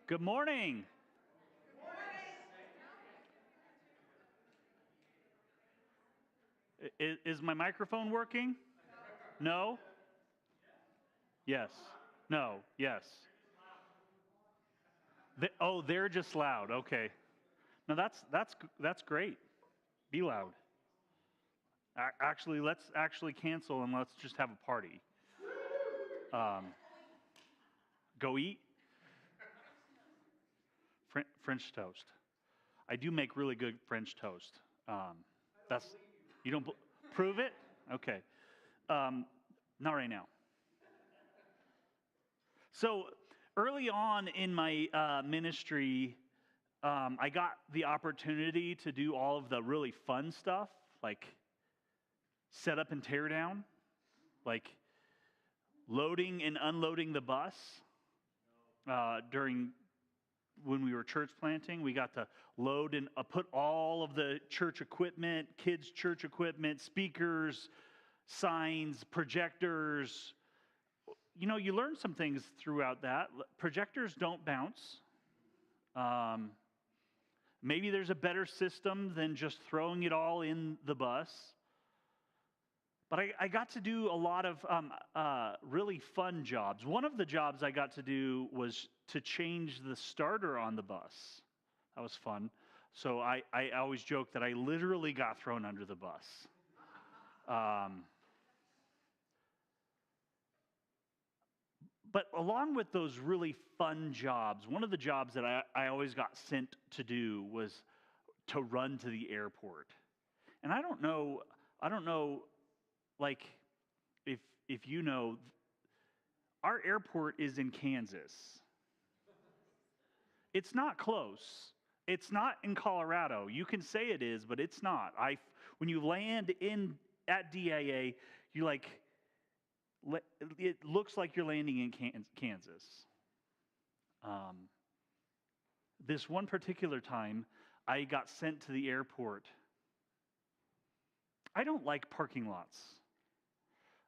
Good morning. Is my microphone working? No? Yes. No. Yes. Oh, they're just loud. Okay. No, that's great. Be loud. Actually, let's actually cancel and let's just have a party. Um, go eat French toast. I do make really good French toast. That's you don't prove it? Okay. Not right now. So early on in my ministry, I got the opportunity to do all of the really fun stuff, like set up and tear down, like loading and unloading the bus. During when we were church planting, we got to load and put all of the church equipment, kids' church equipment, speakers, signs, projectors. You know, you learn some things throughout that. Projectors don't bounce. Maybe there's a better system than just throwing it all in the bus. But I got to do a lot of really fun jobs. One of the jobs I got to do was to change the starter on the bus. That was fun. So I always joke that I literally got thrown under the bus. But along with those really fun jobs, one of the jobs that I always got sent to do was to run to the airport. And I don't know, like, if you know, our airport is in Kansas. It's not close. It's not in Colorado. You can say it is, but it's not. When you land at DIA, you like. It looks like you're landing in Kansas. This one particular time, I got sent to the airport. I don't like parking lots.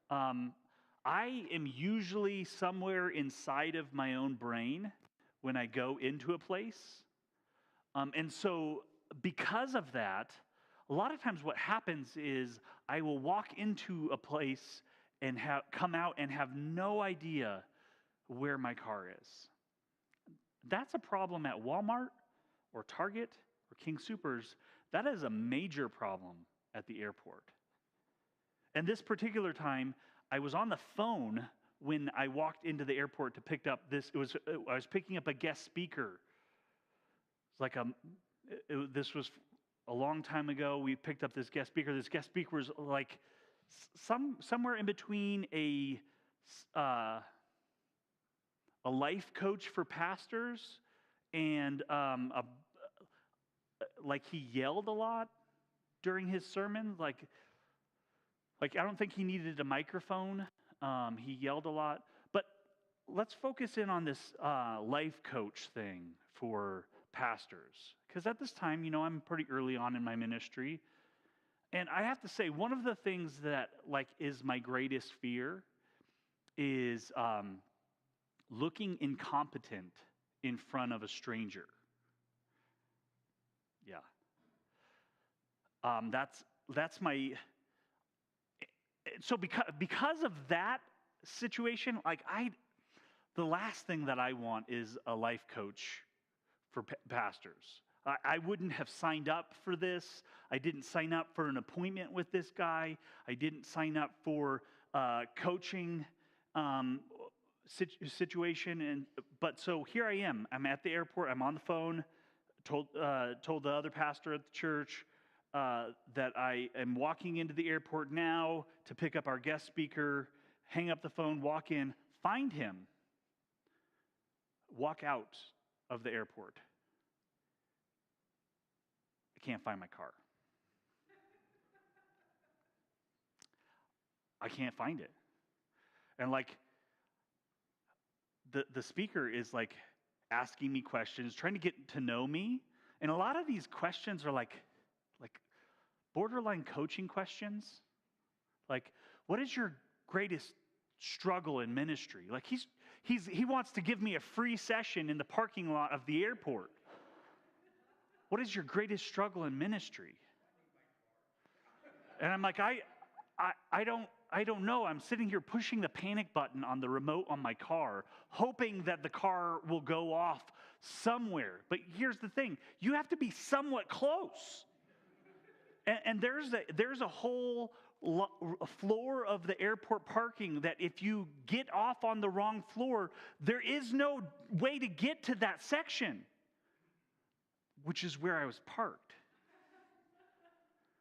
I am usually somewhere inside of my own brain when I go into a place. And so because of that, a lot of times what happens is I will walk into a place and come out and have no idea where my car is. That's a problem at Walmart or Target or King Soopers. That is a major problem at the airport. And this particular time, I was on the phone when I walked into the airport to pick up this. I was picking up a guest speaker. It's like this was a long time ago. We picked up this guest speaker. This guest speaker was like somewhere in between a life coach for pastors and like he yelled a lot during his sermon. Like I don't think he needed a microphone. He yelled a lot. But let's focus in on this life coach thing for pastors, because at this time, you know, I'm pretty early on in my ministry. And I have to say, one of the things that is my greatest fear is looking incompetent in front of a stranger. Yeah. That's my. So because of that situation, the last thing that I want is a life coach for pastors. I wouldn't have signed up for this. I didn't sign up for an appointment with this guy. I didn't sign up for coaching situation. But so here I am. I'm at the airport. I'm on the phone. Told the other pastor at the church that I am walking into the airport now to pick up our guest speaker. Hang up the phone. Walk in. Find him. Walk out of the airport. I can't find my car. I can't find it. And the speaker is asking me questions, trying to get to know me. And a lot of these questions are like borderline coaching questions. Like, what is your greatest struggle in ministry? Like He wants to give me a free session in the parking lot of the airport. What is your greatest struggle in ministry? And I'm like, I don't know. I'm sitting here pushing the panic button on the remote on my car, hoping that the car will go off somewhere. But here's the thing. You have to be somewhat close. And there's a whole floor of the airport parking that if you get off on the wrong floor, there is no way to get to that section, which is where I was parked.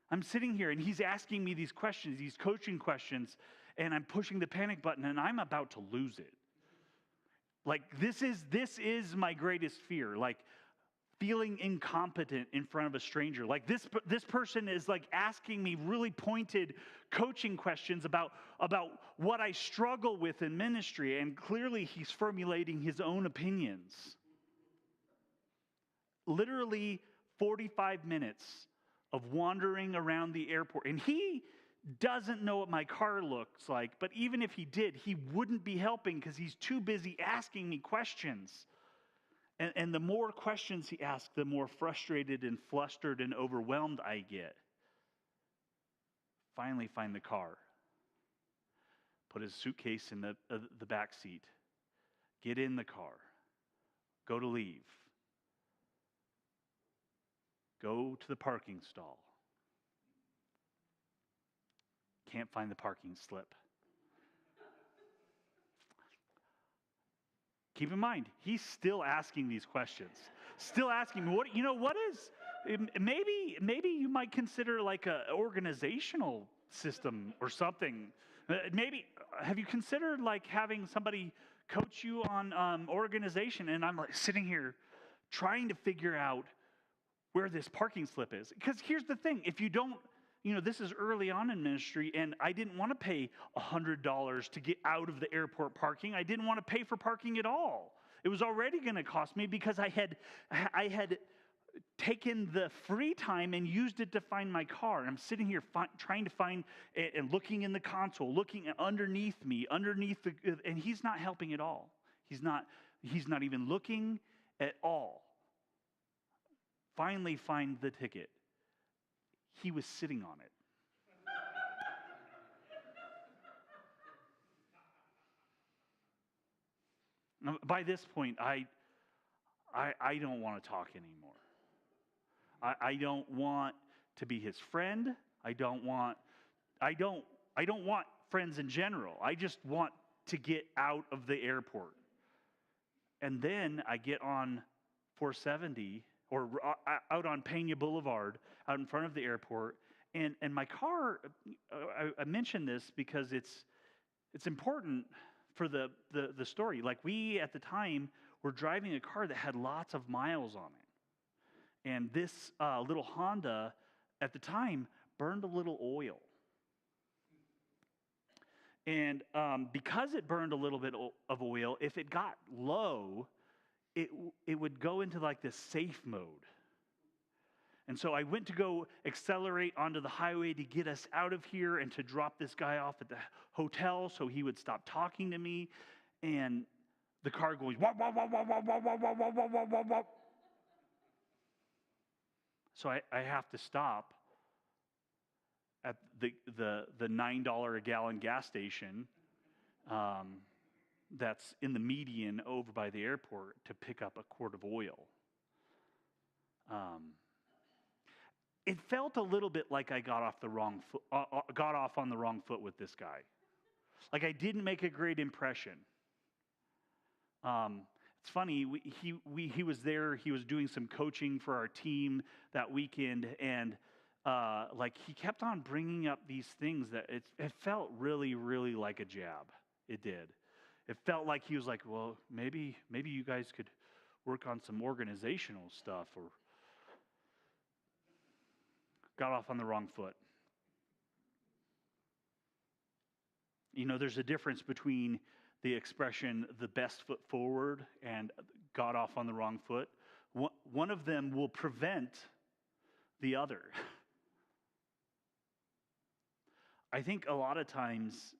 I'm sitting here and he's asking me these questions, these coaching questions, and I'm pushing the panic button and I'm about to lose it. Like this is my greatest fear. Like feeling incompetent in front of a stranger. Like this person is like asking me really pointed coaching questions about what I struggle with in ministry, and clearly he's formulating his own opinions. Literally 45 minutes of wandering around the airport, and he doesn't know what my car looks like, but even if he did, he wouldn't be helping because he's too busy asking me questions. And the more questions he asks, the more frustrated and flustered and overwhelmed I get. Finally find the car. Put his suitcase in the back seat. Get in the car. Go to leave. Go to the parking stall. Can't find the parking slip. Keep in mind, he's still asking these questions. Still asking me, what is, maybe you might consider like an organizational system or something. Maybe, have you considered like having somebody coach you on organization? And I'm like sitting here trying to figure out where this parking slip is. Because here's the thing, if you don't, this is early on in ministry, and I didn't want to pay $100 to get out of the airport parking. I didn't want to pay for parking at all. It was already going to cost me because I had taken the free time and used it to find my car. And I'm sitting here trying to find and looking in the console, looking underneath me, and he's not helping at all. He's not even looking at all. Finally find the ticket. He was sitting on it. Now, by this point, I don't want to talk anymore. I don't want to be his friend. I don't want friends in general. I just want to get out of the airport. And then I get on 470 or out on Pena Boulevard, out in front of the airport, and my car. I mention this because it's important for the story. Like we at the time were driving a car that had lots of miles on it, and this little Honda at the time burned a little oil. And because it burned a little bit of oil, if it got low, it would go into like this safe mode. And so I went to go accelerate onto the highway to get us out of here and to drop this guy off at the hotel so he would stop talking to me. And the car goes, wah, wah, wah, wah, wah, wah, wah, wah, wah, wah, wah, wah. So I have to stop at the $9 a gallon gas station that's in the median over by the airport to pick up a quart of oil. It felt a little bit like I got off on the wrong foot with this guy. Like I didn't make a great impression. It's funny. He was there. He was doing some coaching for our team that weekend, and like he kept on bringing up these things that it felt really, really like a jab. It did. It felt like he was like, well, maybe you guys could work on some organizational stuff, or got off on the wrong foot. There's a difference between the expression the best foot forward and got off on the wrong foot. One of them will prevent the other. I think a lot of times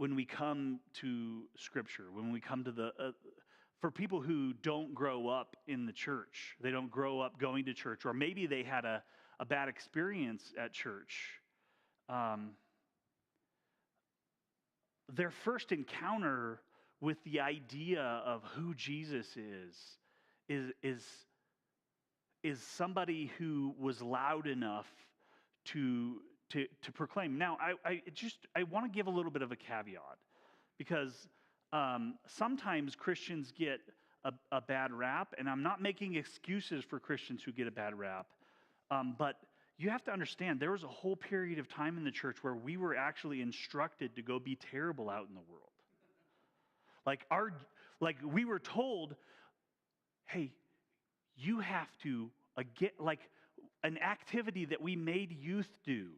when we come to Scripture, when we come to for people who don't grow up in the church, they don't grow up going to church, or maybe they had a bad experience at church. Their first encounter with the idea of who Jesus is somebody who was loud enough to proclaim. Now, I want to give a little bit of a caveat, because sometimes Christians get a bad rap, and I'm not making excuses for Christians who get a bad rap, but you have to understand there was a whole period of time in the church where we were actually instructed to go be terrible out in the world. Like we were told, hey, you have to get like an activity that we made youth do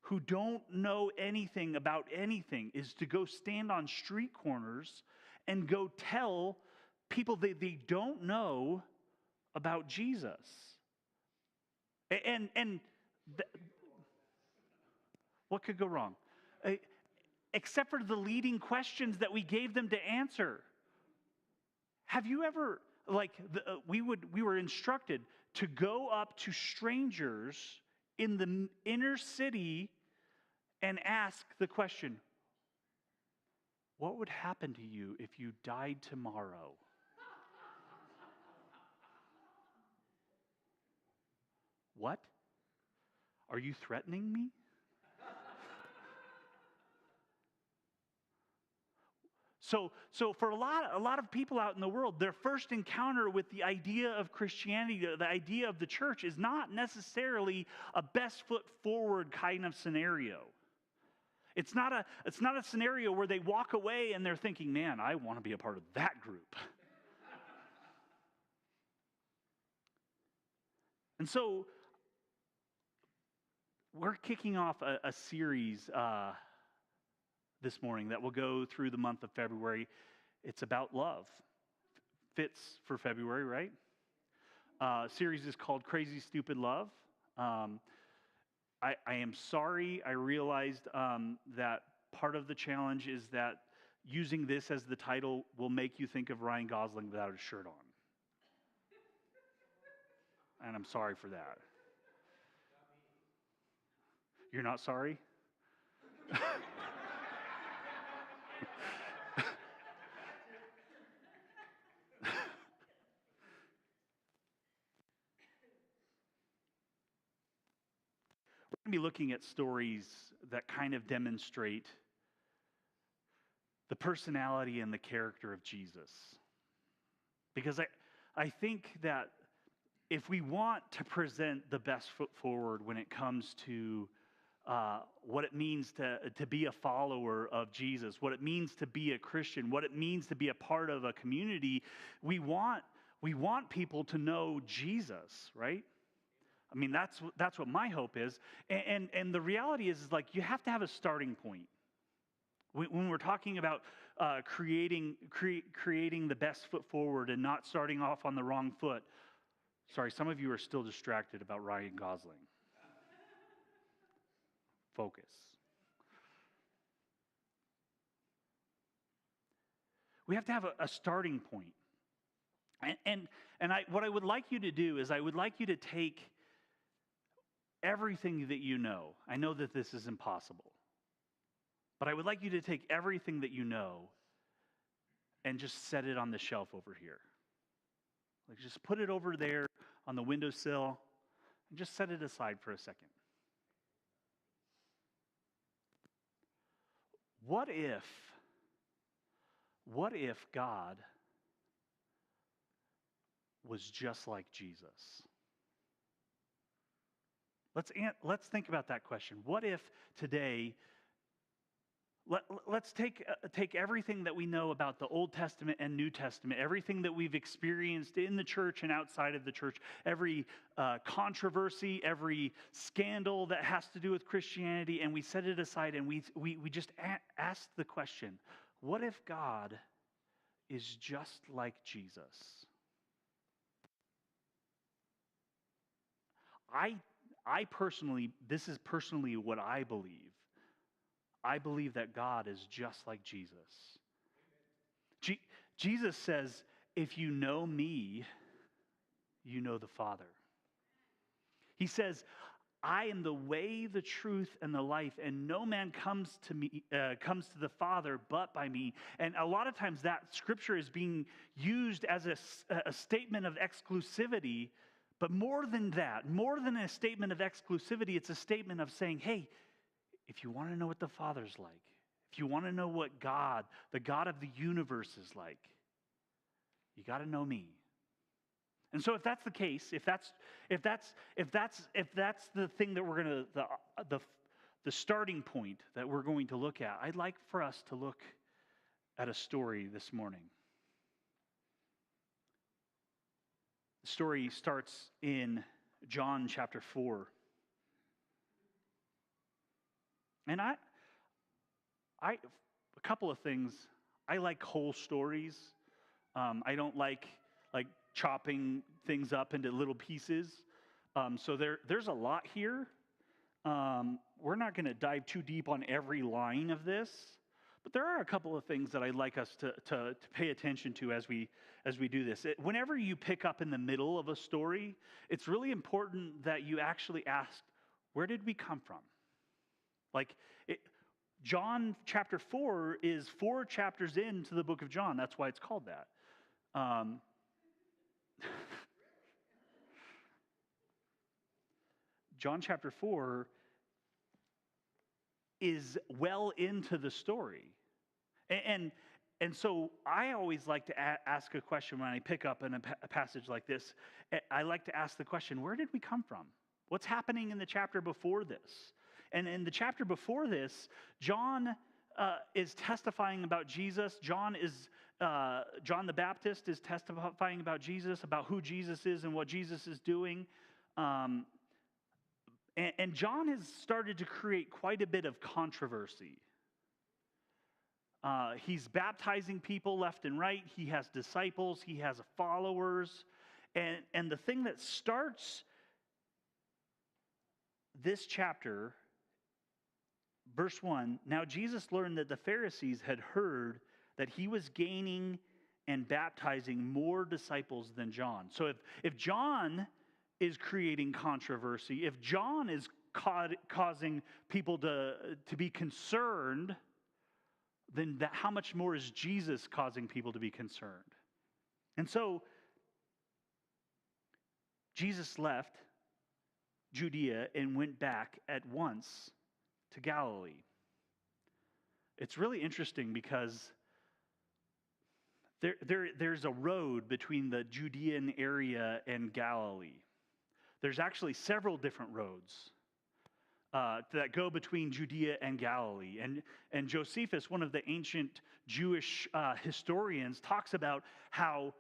who don't know anything about anything is to go stand on street corners and go tell people that they don't know about Jesus. And what could go wrong? Except for the leading questions that we gave them to answer. Have you ever, we were instructed to go up to strangers in the inner city and ask the question, what would happen to you if you died tomorrow? What? Are you threatening me? So for a lot of people out in the world, their first encounter with the idea of Christianity, the idea of the church, is not necessarily a best foot forward kind of scenario. It's not a scenario where they walk away and they're thinking, man, I want to be a part of that group. And so we're kicking off a series this morning that will go through the month of February. It's about love. Fits for February, right? Series is called Crazy Stupid Love. I am sorry. I realized that part of the challenge is that using this as the title will make you think of Ryan Gosling without a shirt on. And I'm sorry for that. You're not sorry? We're going to be looking at stories that kind of demonstrate the personality and the character of Jesus. Because I think that if we want to present the best foot forward when it comes to what it means to be a follower of Jesus, what it means to be a Christian, what it means to be a part of a community, we want people to know Jesus, right? I mean, that's what my hope is. And the reality is like you have to have a starting point. When we're talking about creating the best foot forward and not starting off on the wrong foot. Sorry, some of you are still distracted about Ryan Gosling. Focus. We have to have a starting point. And what I would like you to do is I would like you to take everything that you know. I know that this is impossible. But I would like you to take everything that you know and just set it on the shelf over here. Like just put it over there on the windowsill and just set it aside for a second. What if God was just like Jesus? Let's think about that question. What if today, let's take everything that we know about the Old Testament and New Testament, everything that we've experienced in the church and outside of the church, every controversy, every scandal that has to do with Christianity, and we set it aside and we just ask the question, what if God is just like Jesus? I personally, this is personally what I believe. I believe that God is just like Jesus. Jesus says, if you know me, you know the Father. He says, I am the way, the truth, and the life, and no man comes to the Father but by me. And a lot of times that scripture is being used as a statement of exclusivity, but more than that, more than a statement of exclusivity, it's a statement of saying, hey, if you want to know what the Father's like, if you want to know what God, the God of the universe is like, you got to know me. And so if that's the case, if that's the thing that we're going to the starting point that we're going to look at, I'd like for us to look at a story this morning. The story starts in John chapter 4. And a couple of things. I like whole stories. I don't like chopping things up into little pieces. So there's a lot here. We're not going to dive too deep on every line of this, but there are a couple of things that I'd like us to pay attention to as we do this. Whenever you pick up in the middle of a story, it's really important that you actually ask, where did we come from? John chapter 4 is 4 chapters into the book of John. That's why it's called that. John chapter 4 is well into the story. And so I always like to ask a question when I pick up in a passage like this. I like to ask the question, where did we come from? What's happening in the chapter before this? And in the chapter before this, John is testifying about Jesus. John the Baptist is testifying about Jesus, about who Jesus is and what Jesus is doing. And John has started to create quite a bit of controversy. He's baptizing people left and right. He has disciples. He has followers. And the thing that starts this chapter, verse 1, now Jesus learned that the Pharisees had heard that he was gaining and baptizing more disciples than John. So if John is creating controversy, if John is causing people to be concerned, then how much more is Jesus causing people to be concerned? And so Jesus left Judea and went back at once to Galilee. It's really interesting because there's a road between the Judean area and Galilee. There's actually several different roads that go between Judea and Galilee. And Josephus, one of the ancient Jewish historians, talks about how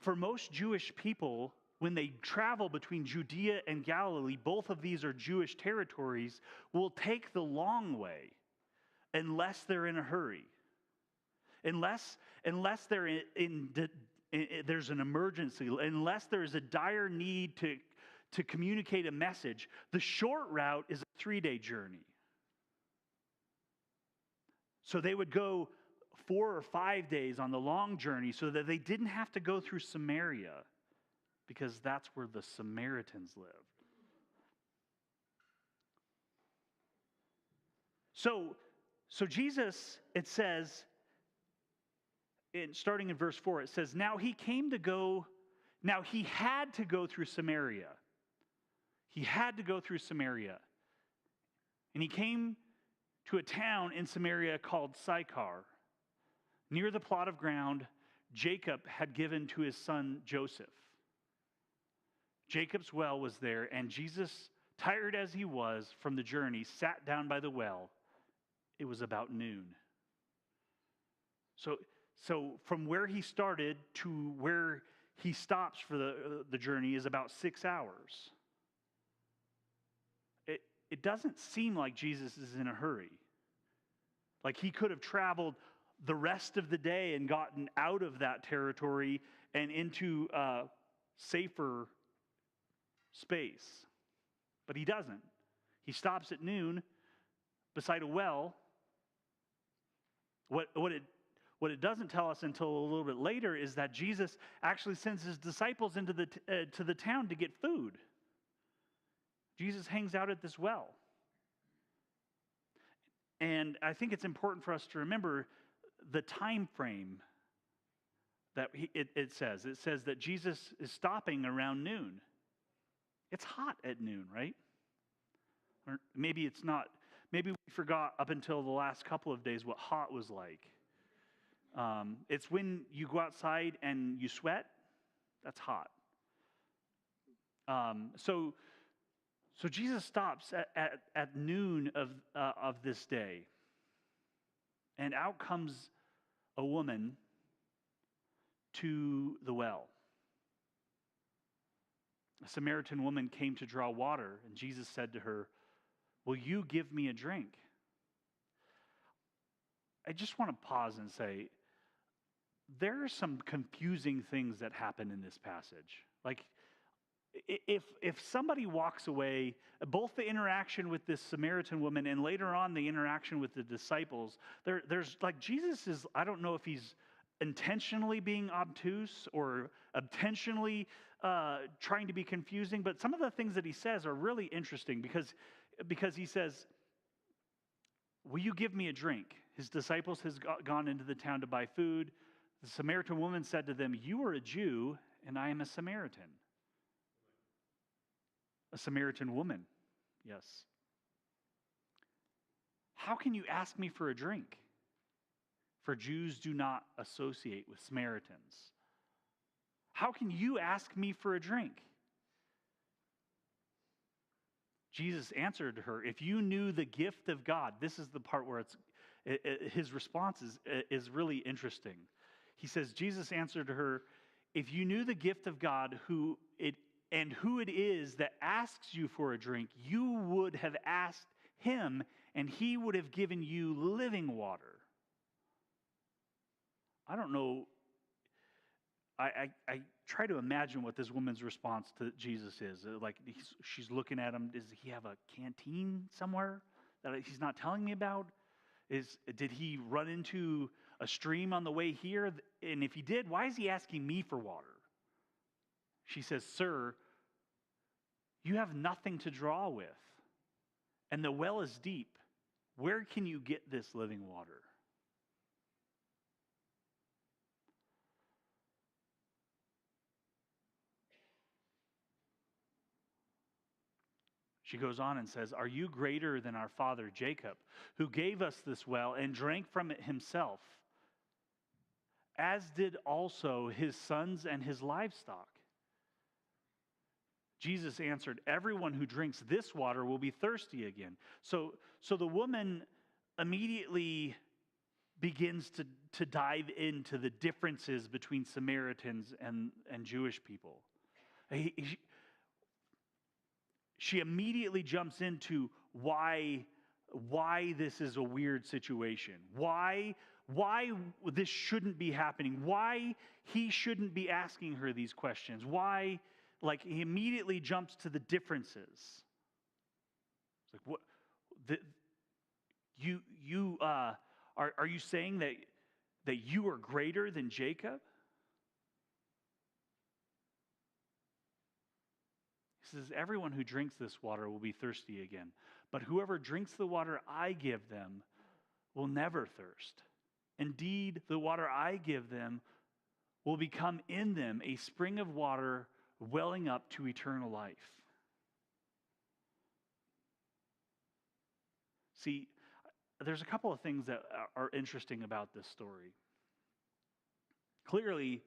for most Jewish people, when they travel between Judea and Galilee, both of these are Jewish territories, will take the long way unless they're in a hurry. Unless they're there's an emergency, unless there's a dire need to communicate a message. The short route is a 3-day journey. So they would go 4 or 5 days on the long journey so that they didn't have to go through Samaria, because that's where the Samaritans lived. So Jesus, it says, starting in verse 4, it says, now he had to go through Samaria. He had to go through Samaria. And he came to a town in Samaria called Sychar, near the plot of ground Jacob had given to his son Joseph. Jacob's well was there, and Jesus, tired as he was from the journey, sat down by the well. It was about noon. So from where he started to where he stops for the journey is about 6 hours. It doesn't seem like Jesus is in a hurry. Like he could have traveled the rest of the day and gotten out of that territory and into a safer space. But he doesn't. He stops at noon beside a well. What it doesn't tell us until a little bit later is that Jesus actually sends his disciples into to the town to get food. Jesus hangs out at this well. And I think it's important for us to remember the time frame that it says. It says that Jesus is stopping around noon. It's hot at noon, right? Or maybe it's not. Maybe we forgot up until the last couple of days what hot was like. It's when you go outside and you sweat. That's hot. So Jesus stops at noon of this day, and out comes a woman to the well. A Samaritan woman came to draw water, and Jesus said to her, "Will you give me a drink?" I just want to pause and say, there are some confusing things that happen in this passage. Like, if somebody walks away, both the interaction with this Samaritan woman and later on the interaction with the disciples, there's like Jesus is, I don't know if he's intentionally being obtuse or intentionally trying to be confusing, but some of the things that he says are really interesting because he says, "Will you give me a drink?" His disciples has gone into the town to buy food. The Samaritan woman said to them, "You are a Jew, and I am a Samaritan." A Samaritan woman, yes. "How can you ask me for a drink? For Jews do not associate with Samaritans. How can you ask me for a drink?" Jesus answered her, "If you knew the gift of God," this is the part where his response is really interesting. He says, Jesus answered her, "If you knew the gift of God, who it is that asks you for a drink, you would have asked him, and he would have given you living water." I don't know. I try to imagine what this woman's response to Jesus is. Like, she's looking at him. Does he have a canteen somewhere that he's not telling me about? Did he run into a stream on the way here? And if he did, why is he asking me for water? She says, "Sir, you have nothing to draw with, and the well is deep. Where can you get this living water?" She goes on and says, "Are you greater than our father Jacob, who gave us this well and drank from it himself, as did also his sons and his livestock?" Jesus answered, "Everyone who drinks this water will be thirsty again." So the woman immediately begins to dive into the differences between Samaritans and Jewish people. She immediately jumps into why this is a weird situation, why this shouldn't be happening, why he shouldn't be asking her these questions, why, like, he immediately jumps to the differences. It's like, what? Are you saying that you are greater than Jacob? He says, "Everyone who drinks this water will be thirsty again, but whoever drinks the water I give them will never thirst. Indeed, the water I give them will become in them a spring of water welling up to eternal life." See, there's a couple of things that are interesting about this story. Clearly,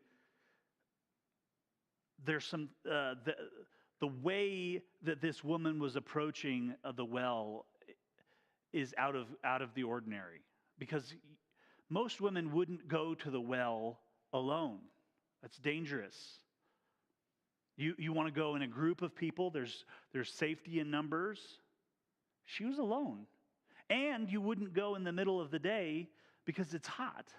there's some the way that this woman was approaching the well is out of the ordinary, because most women wouldn't go to the well alone. That's dangerous. You want to go in a group of people. There's safety in numbers. She was alone. And you wouldn't go in the middle of the day because it's hot.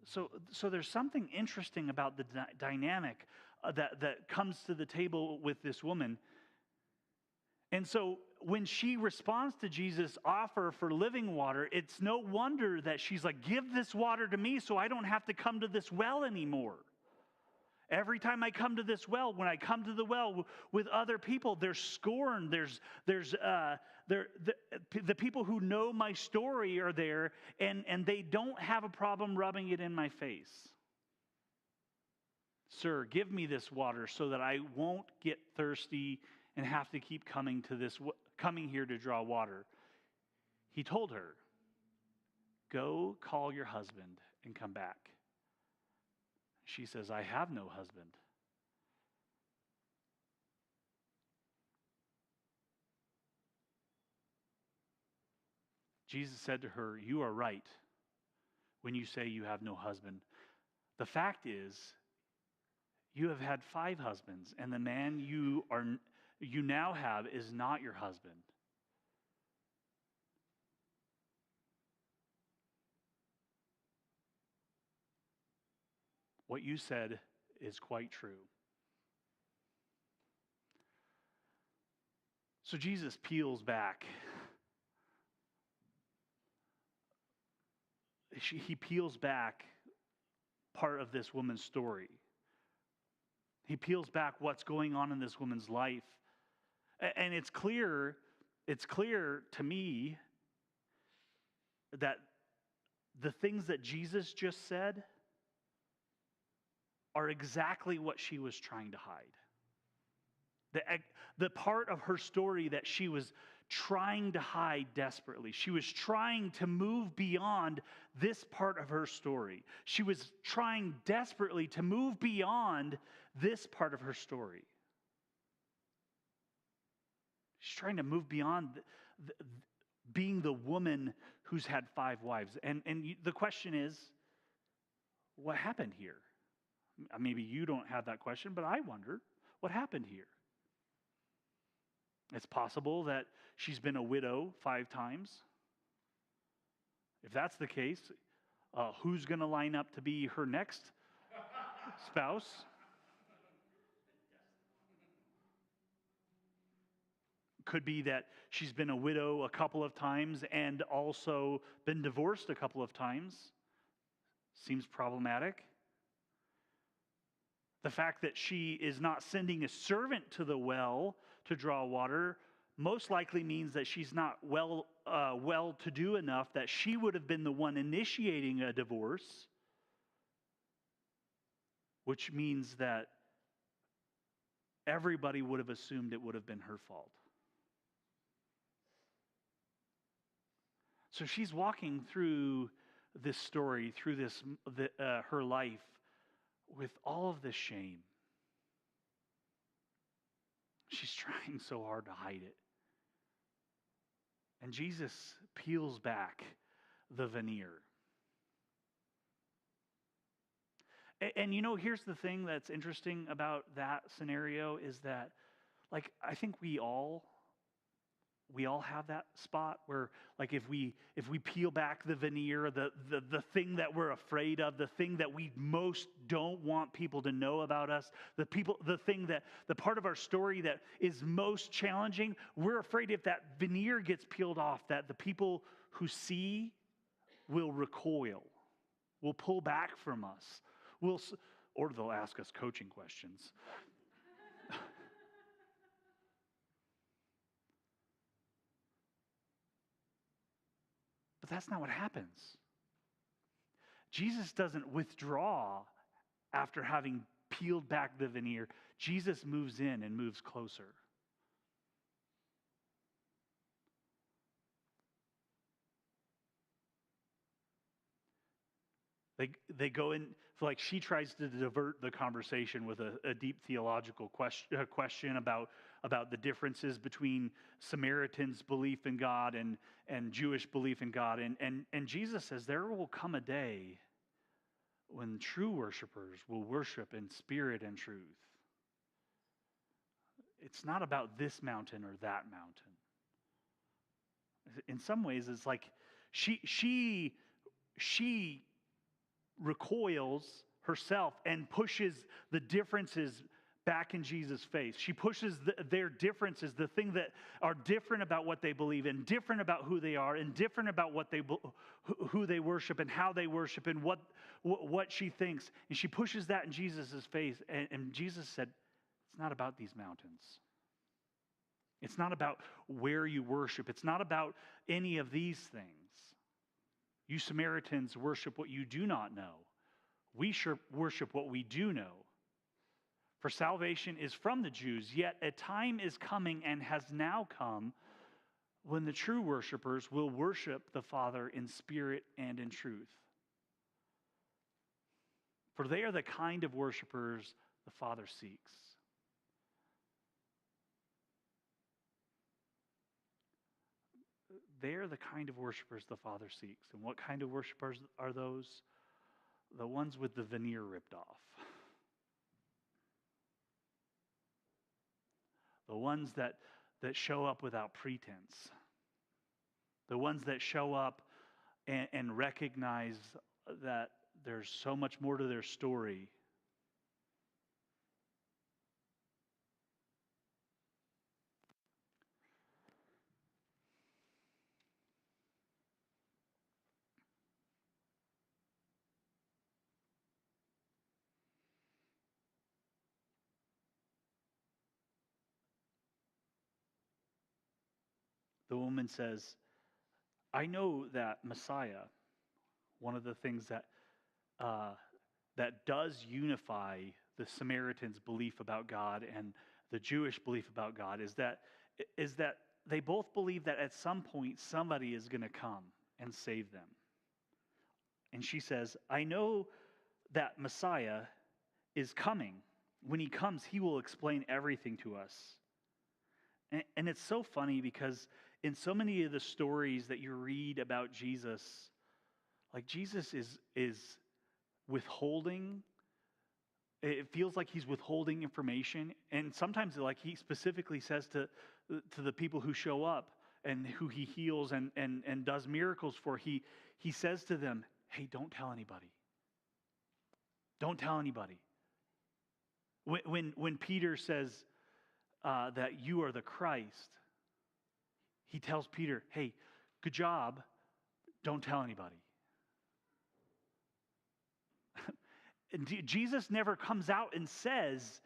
So there's something interesting about the dynamic that comes to the table with this woman. And so when she responds to Jesus' offer for living water, it's no wonder that she's like, give this water to me so I don't have to come to this well anymore. Every time I come to this well, when I come to the well with other people, there's scorn. The people who know my story are there, and they don't have a problem rubbing it in my face. Sir, give me this water so that I won't get thirsty and have to keep coming here to draw water. He told her, go call your husband and come back. She says, I have no husband. Jesus said to her, you are right when you say you have no husband. The fact is, you have had 5 husbands, and the man you now have is not your husband. What you said is quite true. So Jesus peels back. He peels back part of this woman's story. He peels back what's going on in this woman's life. And it's clear to me that the things that Jesus just said are exactly what she was trying to hide. The part of her story that she was trying to hide desperately. She was trying to move beyond this part of her story. She was trying desperately to move beyond this part of her story. She's trying to move beyond being the woman who's had 5 wives. And the question is, what happened here? Maybe you don't have that question, but I wonder, what happened here? It's possible that she's been a widow 5 times. If that's the case, who's going to line up to be her next spouse? Could be that she's been a widow a couple of times and also been divorced a couple of times. Seems problematic. The fact that she is not sending a servant to the well to draw water most likely means that she's not well-to-do enough that she would have been the one initiating a divorce, which means that everybody would have assumed it would have been her fault. So she's walking through this story, through her life, with all of this shame. She's trying so hard to hide it. And Jesus peels back the veneer. And here's the thing that's interesting about that scenario is that, I think we all have that spot where, if we peel back the veneer, the thing that we're afraid of, the thing that we most don't want people to know about us, the part of our story that is most challenging, we're afraid if that veneer gets peeled off, that the people who see will recoil, will pull back from us, or they'll ask us coaching questions. But that's not what happens. Jesus doesn't withdraw after having peeled back the veneer. Jesus moves in and moves closer. They go in, she tries to divert the conversation with a deep theological question about the differences between Samaritans' belief in God and Jewish belief in God. And Jesus says there will come a day when true worshipers will worship in spirit and truth. It's not about this mountain or that mountain. In some ways, it's like she recoils herself and pushes the differences back in Jesus' face. She pushes their differences, the thing that are different about what they believe in, different about who they are, and different about who they worship and how they worship and what she thinks. And she pushes that in Jesus' face. And Jesus said, it's not about these mountains. It's not about where you worship. It's not about any of these things. You Samaritans worship what you do not know. We worship what we do know. For salvation is from the Jews, yet a time is coming and has now come when the true worshipers will worship the Father in spirit and in truth. For they are the kind of worshipers the Father seeks. They are the kind of worshipers the Father seeks. And what kind of worshipers are those? The ones with the veneer ripped off. The ones that show up without pretense. The ones that show up and recognize that there's so much more to their story. The woman says, I know that Messiah, one of the things that does unify the Samaritans' belief about God and the Jewish belief about God is that they both believe that at some point somebody is going to come and save them. And she says, I know that Messiah is coming. When he comes, he will explain everything to us. And it's so funny because in so many of the stories that you read about Jesus, like Jesus is withholding. It feels like he's withholding information. And sometimes like he specifically says to the people who show up and who he heals and does miracles for, he says to them, hey, don't tell anybody. Don't tell anybody. When Peter says that you are the Christ, he tells Peter, hey, good job, don't tell anybody. Jesus never comes out and says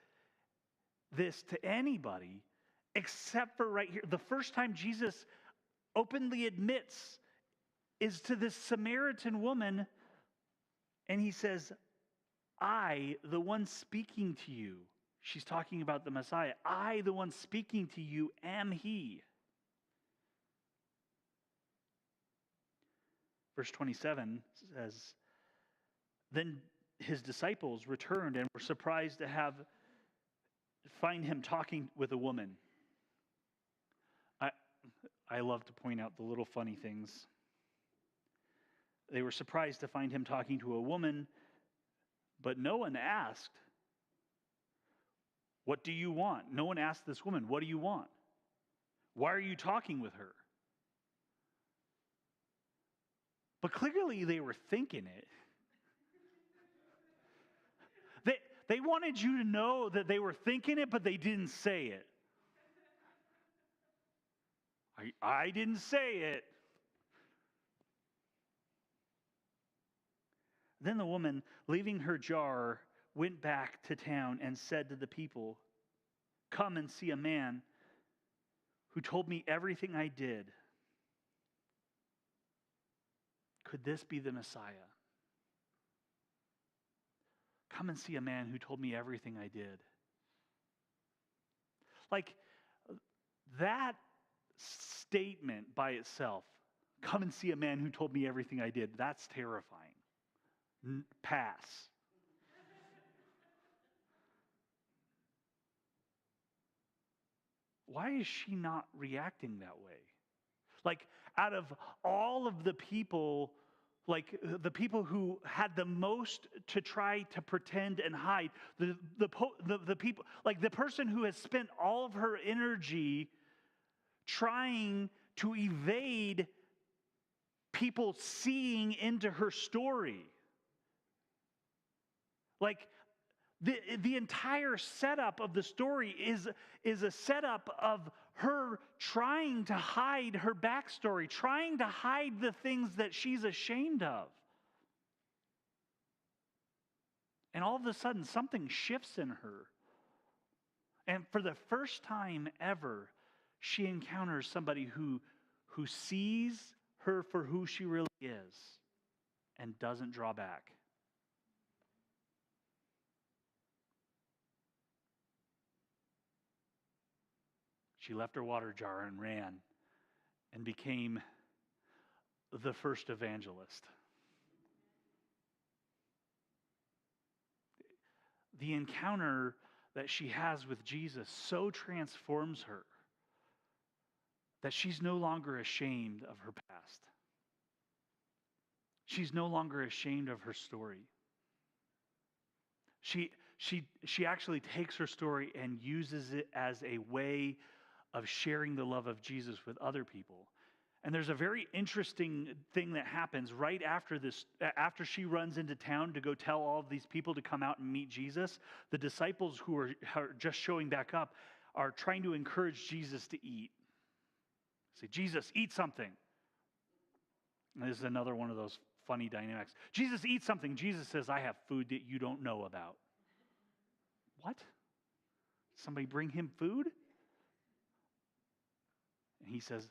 this to anybody except for right here. The first time Jesus openly admits is to this Samaritan woman, and he says, I, the one speaking to you, she's talking about the Messiah, I, the one speaking to you, am he. Verse 27 says, then his disciples returned and were surprised to find him talking with a woman. I love to point out the little funny things. They were surprised to find him talking to a woman, but no one asked, what do you want? No one asked this woman, what do you want? Why are you talking with her? But clearly they were thinking it. They wanted you to know that they were thinking it, but they didn't say it. I didn't say it. Then the woman, leaving her jar, went back to town and said to the people, come and see a man who told me everything I did. Could this be the Messiah? Come and see a man who told me everything I did. Like, that statement by itself, come and see a man who told me everything I did, that's terrifying. Pass. Why is she not reacting that way? Like, out of all of the people, like the people who had the most to try to pretend and hide, the people, like the person who has spent all of her energy trying to evade people seeing into her story. Like The entire setup of the story is a setup of her trying to hide her backstory, trying to hide the things that she's ashamed of. And all of a sudden, something shifts in her. And for the first time ever, she encounters somebody who sees her for who she really is and doesn't draw back. She left her water jar and ran and became the first evangelist. The encounter that she has with Jesus so transforms her that she's no longer ashamed of her past. She's no longer ashamed of her story. She actually takes her story and uses it as a way of sharing the love of Jesus with other people. And there's a very interesting thing that happens right after this, after she runs into town to go tell all of these people to come out and meet Jesus. The disciples who are just showing back up are trying to encourage Jesus to eat. Say, Jesus, eat something. And this is another one of those funny dynamics. Jesus, eat something. Jesus says, I have food that you don't know about. What? Somebody bring him food? And he says,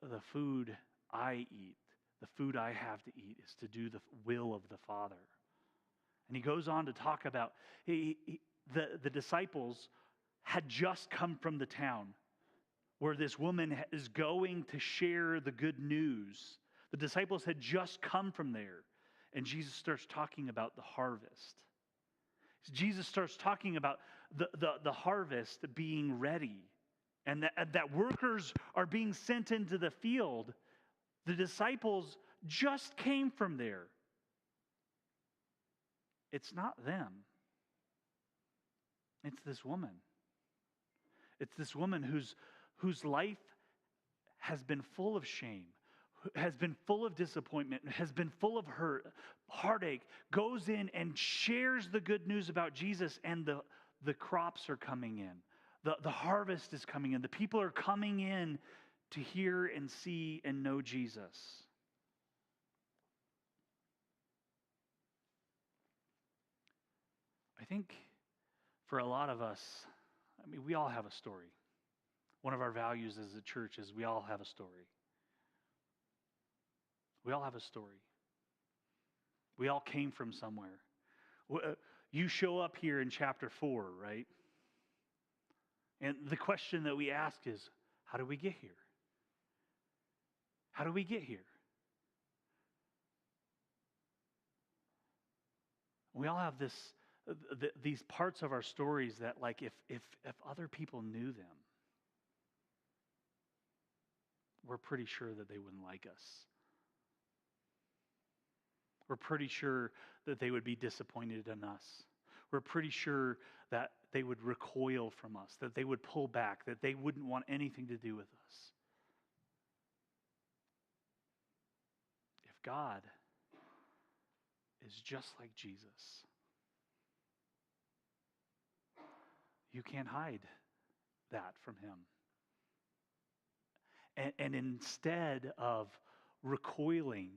the food I eat, the food I have to eat is to do the will of the Father. And he goes on to talk about the disciples had just come from the town where this woman is going to share the good news. The disciples had just come from there. And Jesus starts talking about the harvest. Jesus starts talking about the harvest being ready. And that workers are being sent into the field. The disciples just came from there. It's not them. It's this woman. It's this woman whose life has been full of shame, has been full of disappointment, has been full of hurt, heartache, goes in and shares the good news about Jesus, and the crops are coming in. The harvest is coming in. The people are coming in to hear and see and know Jesus. I think for a lot of us, I mean, we all have a story. One of our values as a church is we all have a story. We all have a story. We all came from somewhere. You show up here in chapter 4, right? And the question that we ask is, how do we get here? How do we get here? We all have these parts of our stories that, like, if other people knew them, we're pretty sure that they wouldn't like us. We're pretty sure that they would be disappointed in us. We're pretty sure that they would recoil from us, that they would pull back, that they wouldn't want anything to do with us. If God is just like Jesus, you can't hide that from him. And instead of recoiling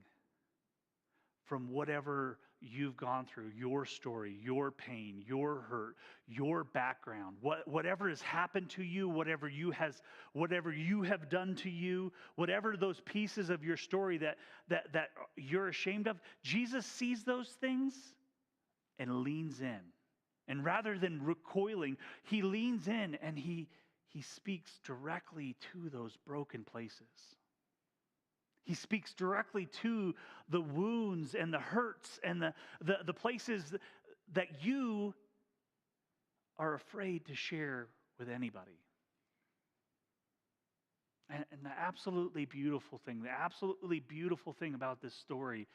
from whatever you've gone through, your story, your pain, your hurt, your background, whatever has happened to you, whatever you have done to you, whatever those pieces of your story that you're ashamed of, Jesus sees those things and leans in. And rather than recoiling, he leans in and he speaks directly to those broken places. He speaks directly to the wounds and the hurts and the places that you are afraid to share with anybody. And the absolutely beautiful thing about this story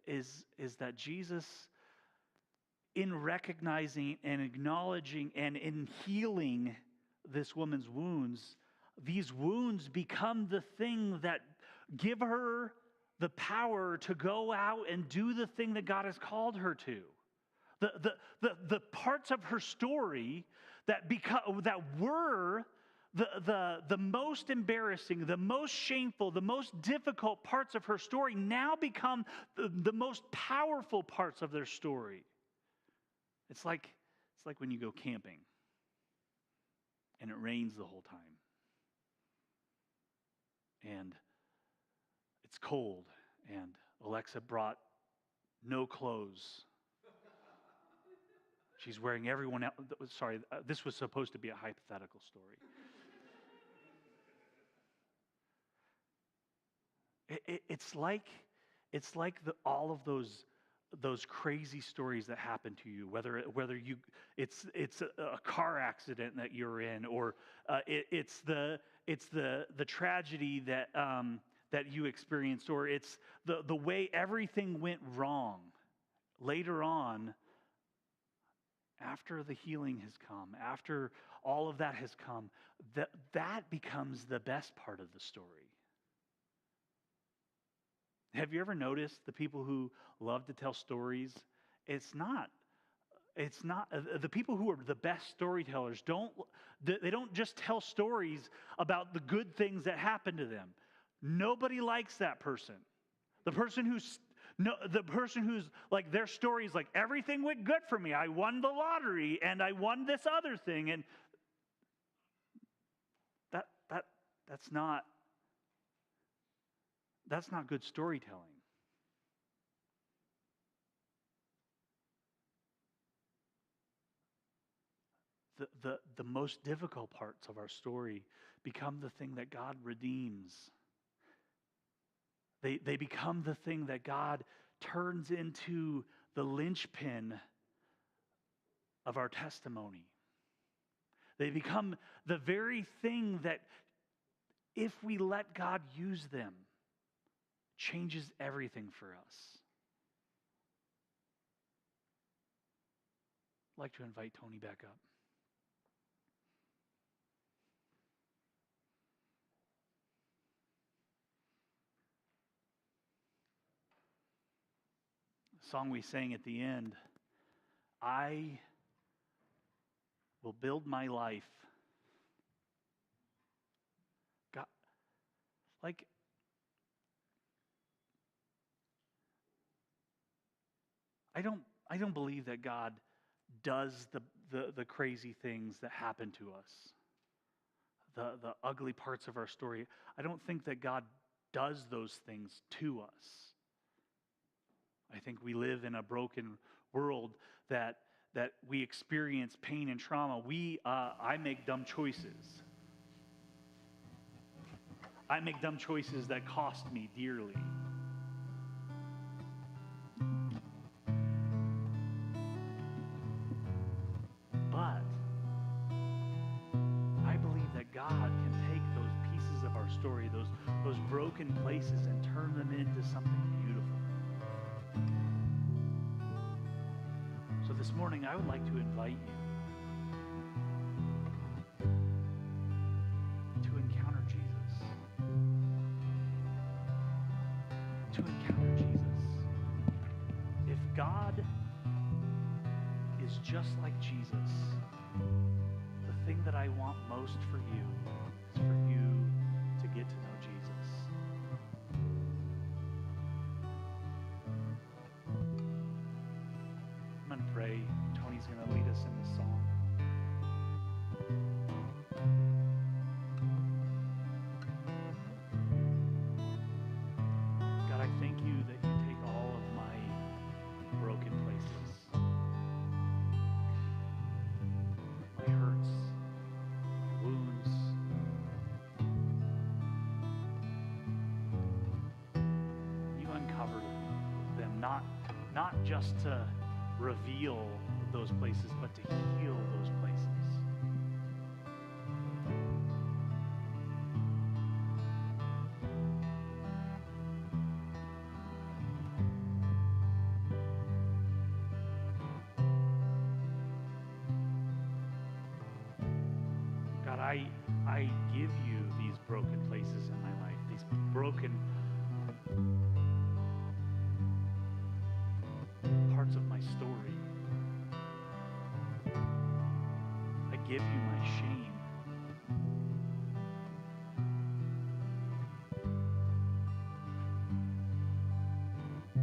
is that Jesus, in recognizing and acknowledging and in healing this woman's wounds, these wounds become the thing that give her the power to go out and do the thing that God has called her to. the parts of her story that were the most embarrassing, the most shameful, the most difficult parts of her story now become the most powerful parts of their story. It's like when you go camping and it rains the whole time. And it's cold, and Alexa brought no clothes. She's wearing everyone else. Sorry, this was supposed to be a hypothetical story. It's like all of those crazy stories that happen to you, whether it's a car accident that you're in, or it's the tragedy that you experienced, or it's the way everything went wrong. Later on, after the healing has come, after all of that has come, that becomes the best part of the story. Have you ever noticed the people who love to tell stories? It's not the people who are the best storytellers they don't just tell stories about the good things that happen to them. Nobody likes that person. The person who's like, their story is like, everything went good for me. I won the lottery and I won this other thing, and that's not good storytelling. The most difficult parts of our story become the thing that God redeems. They become the thing that God turns into the linchpin of our testimony. They become the very thing that, if we let God use them, changes everything for us. I'd like to invite Tony back up. The song we sang at the end, I will build my life. God, like, I don't believe that God does the crazy things that happen to us, the ugly parts of our story. I don't think that God does those things to us. I think we live in a broken world that we experience pain and trauma. I make dumb choices. I make dumb choices that cost me dearly. But I believe that God can take those pieces of our story, those broken places, and turn them into something beautiful. So this morning, I would like to invite you to encounter Jesus. To encounter Jesus. If God is just like Jesus, the thing that I want most for you is for you to get to know Jesus. I'm going to pray. Tony's going to lead us in this song. God, I thank you that you take all of my broken places, my hurts, my wounds. You uncover them, not just to reveal those places, but to heal those places. God, I give you these broken places in my life, these broken parts of my story. give you my shame.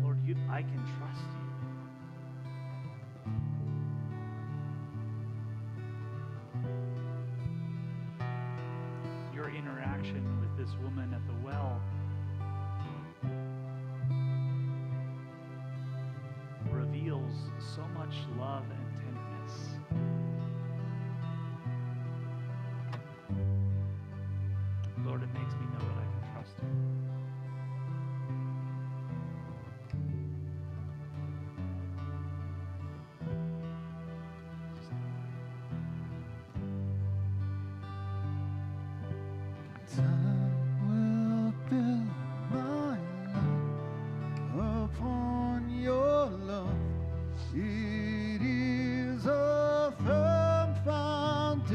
Lord, I can trust you. Your interaction with this woman at the well reveals so much love and tenderness. Lord, it makes me know that I can trust you. Time